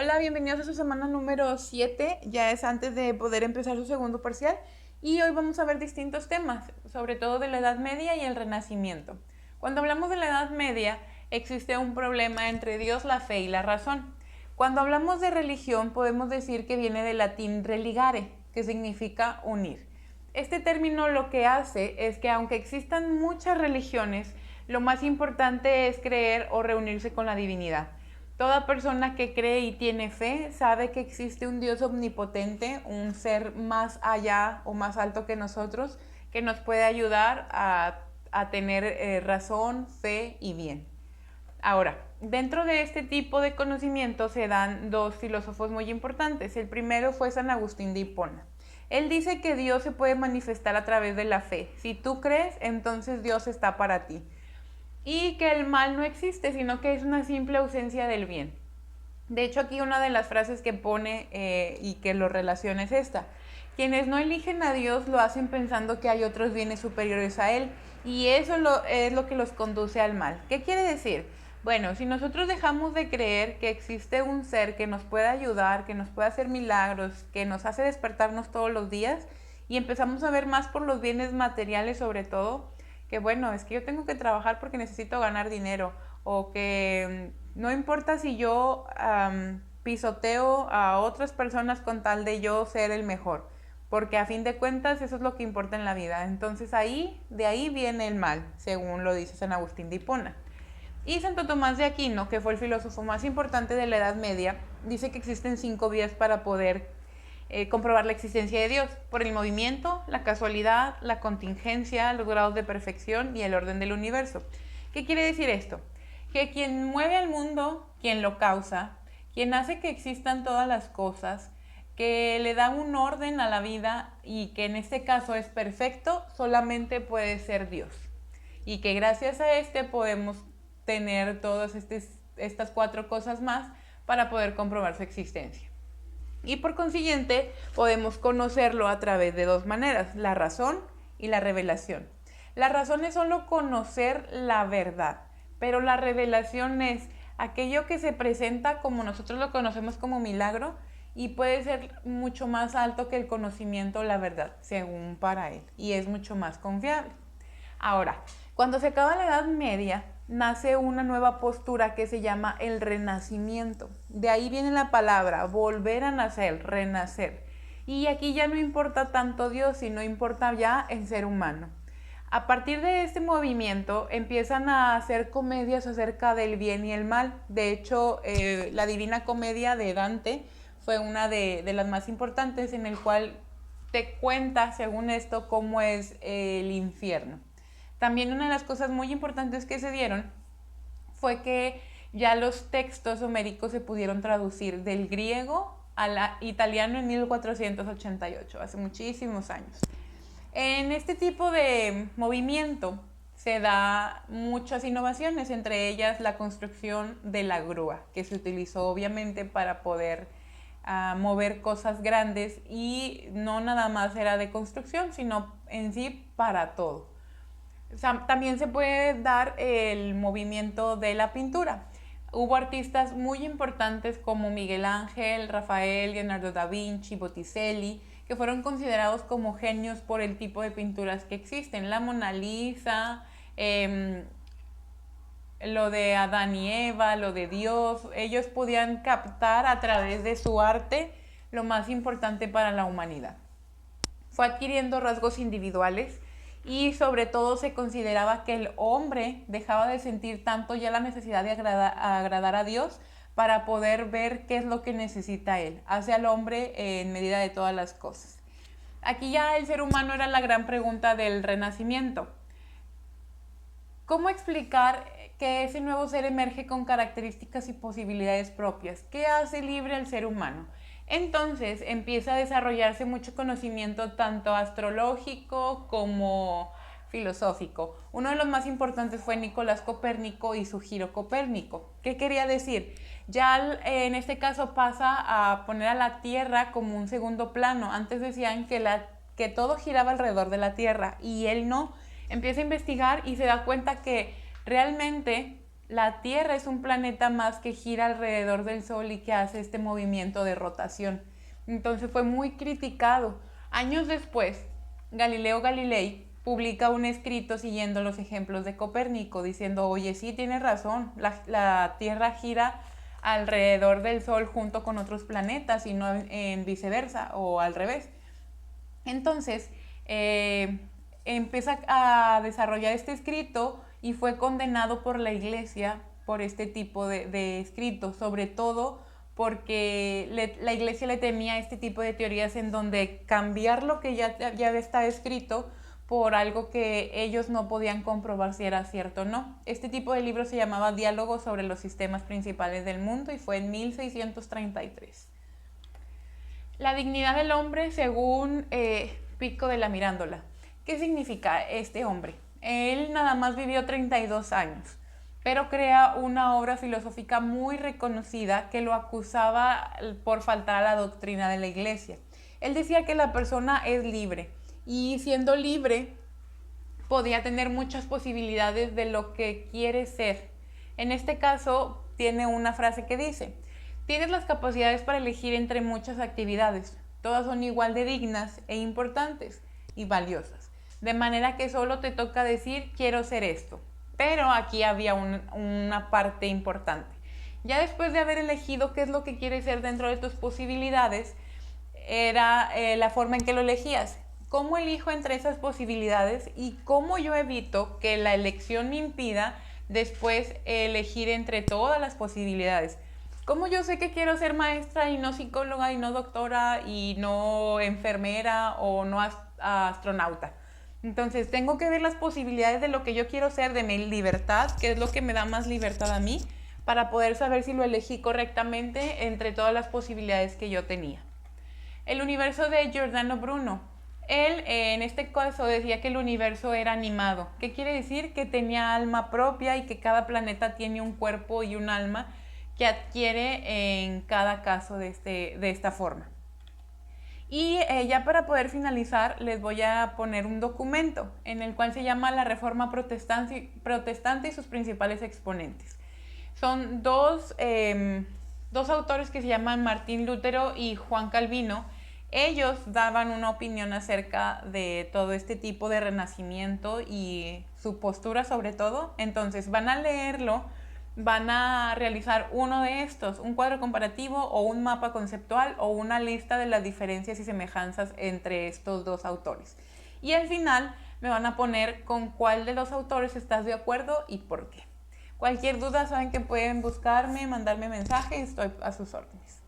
Hola, bienvenidos a su semana número 7, ya es antes de poder empezar su segundo parcial y hoy vamos a ver distintos temas, sobre todo de la Edad Media y el Renacimiento. Cuando hablamos de la Edad Media existe un problema entre Dios, la fe y la razón. Cuando hablamos de religión podemos decir que viene del latín religare, que significa unir. Este término lo que hace es que aunque existan muchas religiones, lo más importante es creer o reunirse con la divinidad. Toda persona que cree y tiene fe sabe que existe un Dios omnipotente, un ser más allá o más alto que nosotros, que nos puede ayudar a tener razón, fe y bien. Ahora, dentro de este tipo de conocimiento se dan dos filósofos muy importantes. El primero fue San Agustín de Hipona. Él dice que Dios se puede manifestar a través de la fe. Si tú crees, entonces Dios está para ti. Y que el mal no existe, sino que es una simple ausencia del bien. De hecho, aquí una de las frases que pone y que lo relaciona es esta. Quienes no eligen a Dios lo hacen pensando que hay otros bienes superiores a Él y eso es lo que los conduce al mal. ¿Qué quiere decir? Bueno, si nosotros dejamos de creer que existe un ser que nos puede ayudar, que nos puede hacer milagros, que nos hace despertarnos todos los días y empezamos a ver más por los bienes materiales sobre todo, que bueno, es que yo tengo que trabajar porque necesito ganar dinero o que no importa si yo pisoteo a otras personas con tal de yo ser el mejor, porque a fin de cuentas eso es lo que importa en la vida. Entonces de ahí viene el mal, según lo dice San Agustín de Hipona. Y Santo Tomás de Aquino, que fue el filósofo más importante de la Edad Media, dice que existen 5 vías para poder comprobar la existencia de Dios: por el movimiento, la casualidad, la contingencia, los grados de perfección y el orden del universo. ¿Qué quiere decir esto? Que quien mueve al mundo, quien lo causa, quien hace que existan todas las cosas, que le da un orden a la vida y que en este caso es perfecto, solamente puede ser Dios. Y que gracias a este podemos tener todas estas 4 cosas más para poder comprobar su existencia. Y por consiguiente podemos conocerlo a través de 2 maneras: la razón y la revelación. La razón es solo conocer la verdad, pero la revelación es aquello que se presenta como nosotros lo conocemos como milagro y puede ser mucho más alto que el conocimiento o la verdad, según para él, y es mucho más confiable. Ahora, cuando se acaba la Edad Media, nace una nueva postura que se llama el Renacimiento. De ahí viene la palabra volver a nacer, renacer. Y aquí ya no importa tanto Dios, sino importa ya el ser humano. A partir de este movimiento empiezan a hacer comedias acerca del bien y el mal. De hecho, la Divina Comedia de Dante fue una de las más importantes, en el cual te cuenta, según esto, cómo es el infierno. También una de las cosas muy importantes que se dieron fue que ya los textos homéricos se pudieron traducir del griego al italiano en 1488, hace muchísimos años. En este tipo de movimiento se da muchas innovaciones, entre ellas la construcción de la grúa, que se utilizó obviamente para poder mover cosas grandes y no nada más era de construcción, sino en sí para todo. O sea, también se puede dar el movimiento de la pintura. Hubo artistas muy importantes como Miguel Ángel, Rafael, Leonardo da Vinci, Botticelli, que fueron considerados como genios por el tipo de pinturas que existen. La Mona Lisa, lo de Adán y Eva, lo de Dios. Ellos podían captar a través de su arte lo más importante para la humanidad. Fue adquiriendo rasgos individuales y sobre todo se consideraba que el hombre dejaba de sentir tanto ya la necesidad de agradar a Dios para poder ver qué es lo que necesita él. Hace al hombre en medida de todas las cosas. Aquí ya el ser humano era la gran pregunta del Renacimiento. ¿Cómo explicar que ese nuevo ser emerge con características y posibilidades propias? ¿Qué hace libre al ser humano? Entonces empieza a desarrollarse mucho conocimiento tanto astrológico como filosófico. Uno de los más importantes fue Nicolás Copérnico y su giro copérnico. ¿Qué quería decir? Ya en este caso pasa a poner a la Tierra como un segundo plano. Antes decían que todo giraba alrededor de la Tierra y él no. Empieza a investigar y se da cuenta que realmente La Tierra es un planeta más que gira alrededor del Sol y que hace este movimiento de rotación. Entonces fue muy criticado. Años después, Galileo Galilei publica un escrito siguiendo los ejemplos de Copérnico, diciendo, oye, sí, tienes razón, la Tierra gira alrededor del Sol junto con otros planetas y no en viceversa o al revés. Entonces, empieza a desarrollar este escrito y fue condenado por la iglesia por este tipo de escritos, sobre todo porque la iglesia le temía este tipo de teorías en donde cambiar lo que ya está escrito por algo que ellos no podían comprobar si era cierto o no. Este tipo de libro se llamaba Diálogo sobre los sistemas principales del mundo y fue en 1633. La dignidad del hombre según Pico de la Mirándola. ¿Qué significa este hombre? Él nada más vivió 32 años, pero crea una obra filosófica muy reconocida que lo acusaba por faltar a la doctrina de la iglesia. Él decía que la persona es libre y siendo libre podía tener muchas posibilidades de lo que quiere ser. En este caso tiene una frase que dice: tienes las capacidades para elegir entre muchas actividades. Todas son igual de dignas e importantes y valiosas. De manera que solo te toca decir, quiero ser esto. Pero aquí había una parte importante. Ya después de haber elegido qué es lo que quieres ser dentro de tus posibilidades, era la forma en que lo elegías. ¿Cómo elijo entre esas posibilidades y cómo yo evito que la elección me impida después elegir entre todas las posibilidades? ¿Cómo yo sé que quiero ser maestra y no psicóloga y no doctora y no enfermera o no astronauta? Entonces tengo que ver las posibilidades de lo que yo quiero ser, de mi libertad, que es lo que me da más libertad a mí, para poder saber si lo elegí correctamente entre todas las posibilidades que yo tenía. El universo de Giordano Bruno. Él en este caso decía que el universo era animado. ¿Qué quiere decir? Que tenía alma propia y que cada planeta tiene un cuerpo y un alma que adquiere en cada caso de esta forma. Y ya para poder finalizar les voy a poner un documento en el cual se llama La Reforma Protestante y sus principales exponentes. Son dos autores que se llaman Martín Lutero y Juan Calvino. Ellos daban una opinión acerca de todo este tipo de renacimiento y su postura sobre todo. Entonces van a leerlo, van a realizar uno de estos, un cuadro comparativo o un mapa conceptual o una lista de las diferencias y semejanzas entre estos dos autores. Y al final me van a poner con cuál de los autores estás de acuerdo y por qué. Cualquier duda saben que pueden buscarme, mandarme mensaje y estoy a sus órdenes.